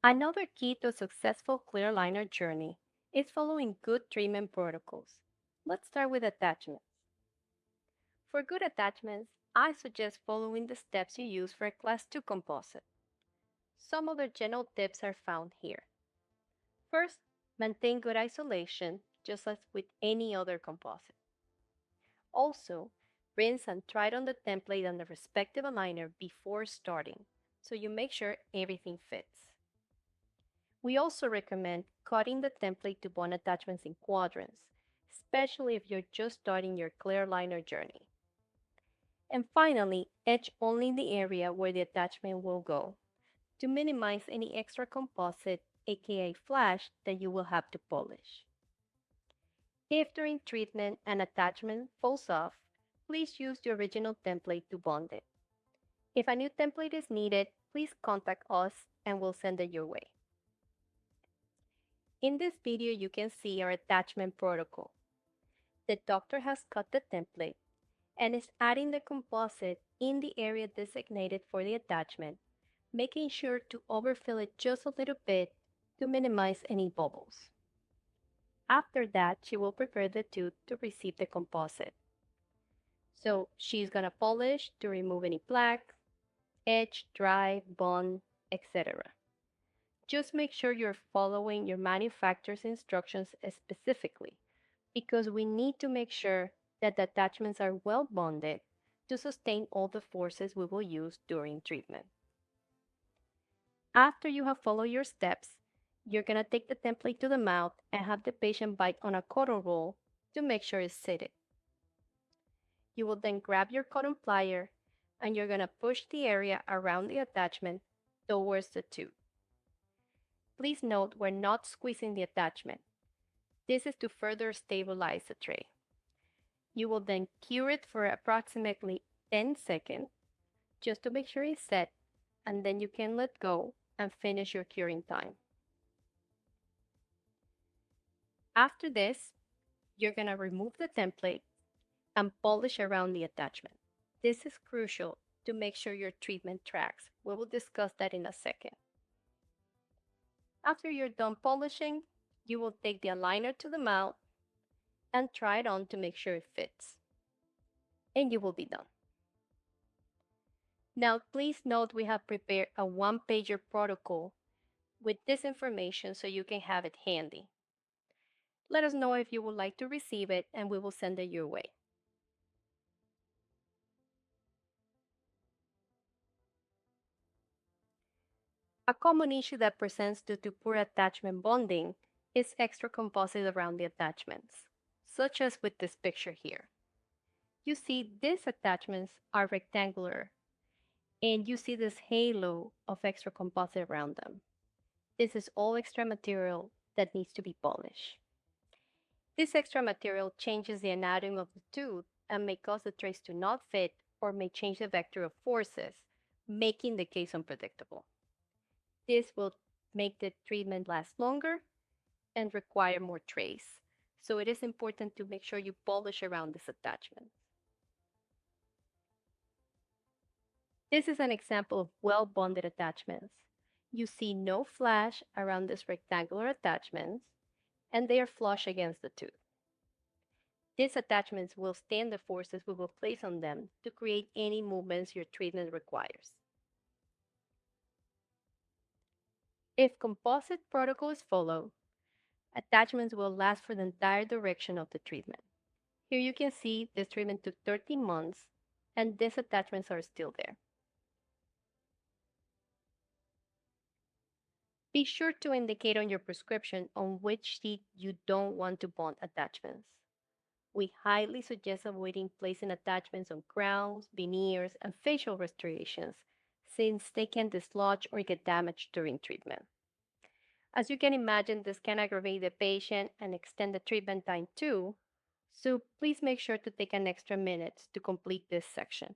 Another key to a successful clear aligner journey is following good treatment protocols. Let's start with attachments. For good attachments, I suggest following the steps you use for a Class 2 composite. Some other general tips are found here. First, maintain good isolation, just as with any other composite. Also, rinse and try it on the template and the respective aligner before starting, so you make sure everything fits. We also recommend cutting the template to bond attachments in quadrants, especially if you're just starting your clear aligner journey. And finally, etch only the area where the attachment will go to minimize any extra composite, aka flash, that you will have to polish. If during treatment an attachment falls off, please use the original template to bond it. If a new template is needed, please contact us and we'll send it your way. In this video, you can see our attachment protocol. The doctor has cut the template and is adding the composite in the area designated for the attachment, making sure to overfill it just a little bit to minimize any bubbles. After that, she will prepare the tooth to receive the composite. So she's gonna polish to remove any plaque, etch, dry, bond, etc. Just make sure you're following your manufacturer's instructions specifically, because we need to make sure that the attachments are well bonded to sustain all the forces we will use during treatment. After you have followed your steps, you're going to take the template to the mouth and have the patient bite on a cotton roll to make sure it's seated. You will then grab your cotton plier and you're going to push the area around the attachment towards the tooth. Please note we're not squeezing the attachment. This is to further stabilize the tray. You will then cure it for approximately 10 seconds just to make sure it's set, and then you can let go and finish your curing time. After this, you're going to remove the template and polish around the attachment. This is crucial to make sure your treatment tracks. We will discuss that in a second. After you're done polishing, you will take the aligner to the mouth and try it on to make sure it fits. And you will be done. Now, please note we have prepared a one-pager protocol with this information so you can have it handy. Let us know if you would like to receive it and we will send it your way. A common issue that presents due to poor attachment bonding is extra composite around the attachments, such as with this picture here. You see these attachments are rectangular and you see this halo of extra composite around them. This is all extra material that needs to be polished. This extra material changes the anatomy of the tooth and may cause the trace to not fit or may change the vector of forces, making the case unpredictable. This will make the treatment last longer and require more trace. So it is important to make sure you polish around this attachment. This is an example of well-bonded attachments. You see no flash around these rectangular attachments, and they are flush against the tooth. These attachments will stand the forces we will place on them to create any movements your treatment requires. If composite protocol is followed, attachments will last for the entire duration of the treatment. Here you can see this treatment took 13 months, and these attachments are still there. Be sure to indicate on your prescription on which teeth you don't want to bond attachments. We highly suggest avoiding placing attachments on crowns, veneers, and facial restorations, since they can dislodge or get damaged during treatment. As you can imagine, this can aggravate the patient and extend the treatment time too, so please make sure to take an extra minute to complete this section.